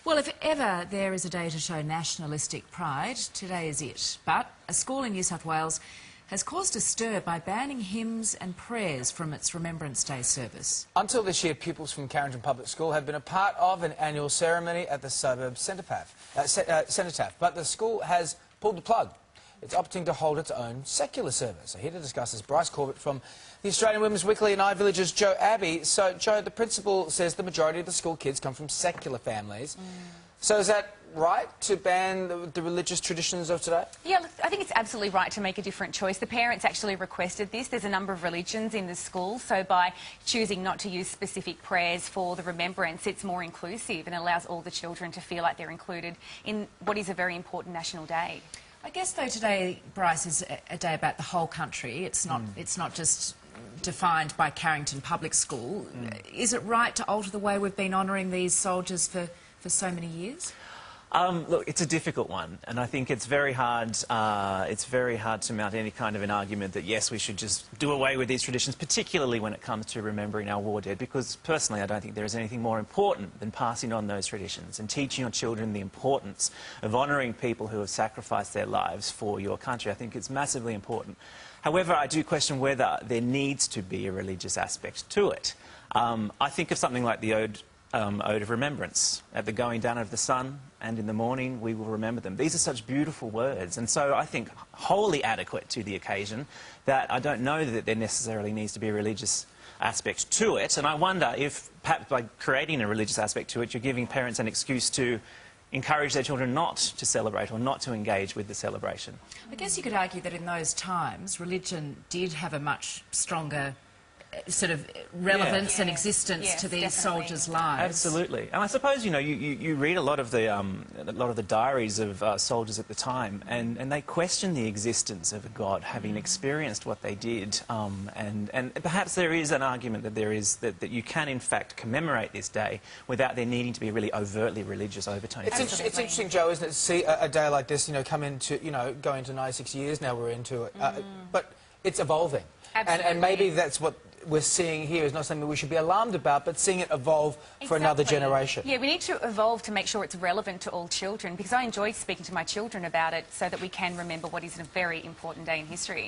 Well, if ever there is a day to show nationalistic pride, today is it. But a school in New South Wales has caused a stir by banning hymns and prayers from its Remembrance Day service. Until this year, pupils from Carrington Public School have been a part of an annual ceremony at the suburb cenotaph. But the school has pulled the plug. It's opting to hold its own secular service. So here to discuss is Bryce Corbett from the Australian Women's Weekly and iVillage's Joe Abbey. So, Joe, the principal says the majority of the school kids come from secular families. So is that right to ban the religious traditions of today? Yeah, look, I think it's absolutely right to make a different choice. The parents actually requested this. There's a number of religions in the school, so by choosing not to use specific prayers for the remembrance, it's more inclusive and allows all the children to feel like they're included in what is a very important national day. I guess, though, today, Bryce, is a day about the whole country. It's not just defined by Carrington Public School. Is it right to alter the way we've been honouring these soldiers for so many years? Look, it's a difficult one, and I think it's very hard. It's very hard to mount any kind of an argument that yes, we should just do away with these traditions, particularly when it comes to remembering our war dead. Because personally, I don't think there is anything more important than passing on those traditions and teaching your children the importance of honouring people who have sacrificed their lives for your country. I think it's massively important. However, I do question whether there needs to be a religious aspect to it. I think of something like the Ode of Remembrance. At the going down of the sun and in the morning we will remember them. These are such beautiful words, and so I think wholly adequate to the occasion that I don't know that there necessarily needs to be a religious aspect to it. And I wonder if perhaps by creating a religious aspect to it you're giving parents an excuse to encourage their children not to celebrate or not to engage with the celebration. I guess you could argue that in those times religion did have a much stronger sort of relevance and existence to these soldiers' lives. Absolutely, and I suppose you read a lot of the diaries of soldiers at the time, and they question the existence of a God, having experienced what they did, and perhaps there is an argument that that you can in fact commemorate this day without there needing to be a really overtly religious overtone. It's interesting, Joe, isn't it, to see a day like this, come into, go into 96 years now we're into it, but it's evolving. And maybe that's what we're seeing here is not something we should be alarmed about, but seeing it evolve for another generation. Yeah, we need to evolve to make sure it's relevant to all children, because I enjoy speaking to my children about it so that we can remember what is a very important day in history.